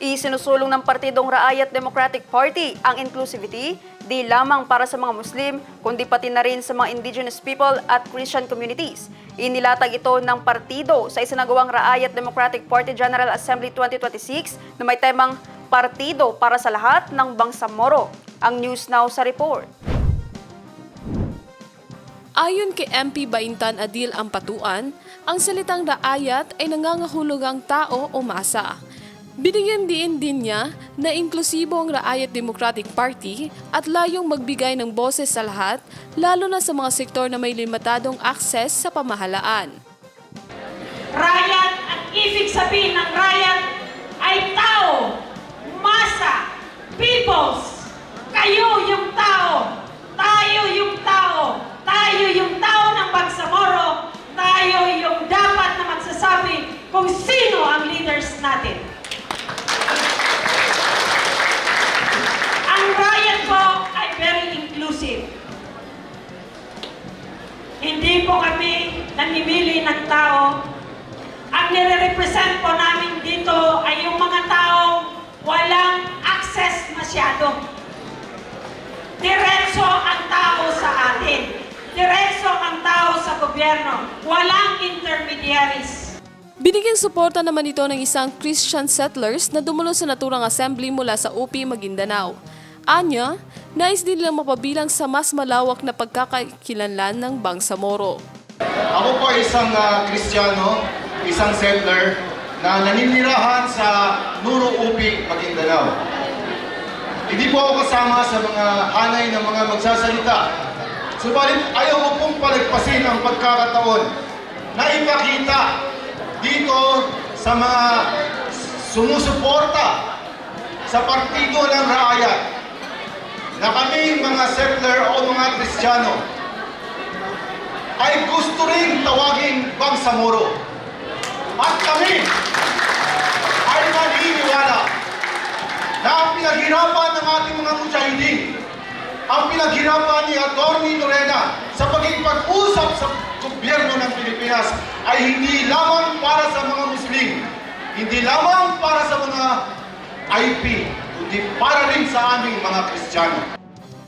Isinusulong ng Partidong Raayat Democratic Party ang inclusivity di lamang para sa mga Muslim, kundi pati na rin sa mga indigenous people at Christian communities. Inilatag ito ng partido sa isinagawang Raayat Democratic Party General Assembly 2026 na may temang Partido para sa Lahat ng Bangsamoro. Ang News Now sa report. Ayon kay MP Baintan Adil Ampatuan, ang salitang raayat ay nangangahulugang tao o masa. Binigyan din niya na inklusibo ang Raayat Democratic Party at layong magbigay ng boses sa lahat, lalo na sa mga sektor na may limitadong akses sa pamahalaan. Raayat, ang ibig sabihin ng raayat ay tao, masa, peoples. Kayo yung tao, tayo yung tao, tayo yung tao ng Bangsamoro, tayo yung dapat na magsasabi kung sino ang leaders natin. Ang raayat po ay very inclusive. Hindi po kami namimili ng tao. Ang nire-represent po namin dito ay yung mga taong walang access masyado. Diretso ang tao sa atin. Diretso ang tao sa gobyerno. Walang intermediaries. Binigyan suporta naman ito ng isang Christian settlers na dumulo sa naturang assembly mula sa UP Maguindanao. Anya, nais din nilang mapabilang sa mas malawak na pagkakakilanlan ng Bangsamoro. Ako po isang Kristiyano, isang settler na naninirahan sa Nuro UP Maguindanao. Hindi po ako kasama sa mga hanay ng mga magsasalita. Subalit ayaw ko pong palagpasin ang pagkakataon na ipakita dito sa mga sumusuporta sa partido ng raayat na kami mga settler o mga Kristiyano ay gusto rin tawaging Bangsamoro. At kami ay naniniwala na ang pinaghirapan ng ating mga mujahideen, ang pinaghirapan ni Atty. Lorena sa pagkikipag-usap sa gobyerno ng Pilipinas ay hindi lamang para sa mga Muslim, hindi lamang para sa mga IP, kundi para rin sa aming mga Kristiyano.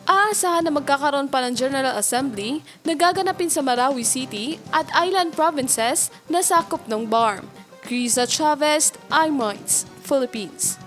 Aasahan na magkakaroon pa ng General Assembly na gaganapin sa Marawi City at Island Provinces na sakop ng BARM. Criza Chavez, iMinds, Philippines.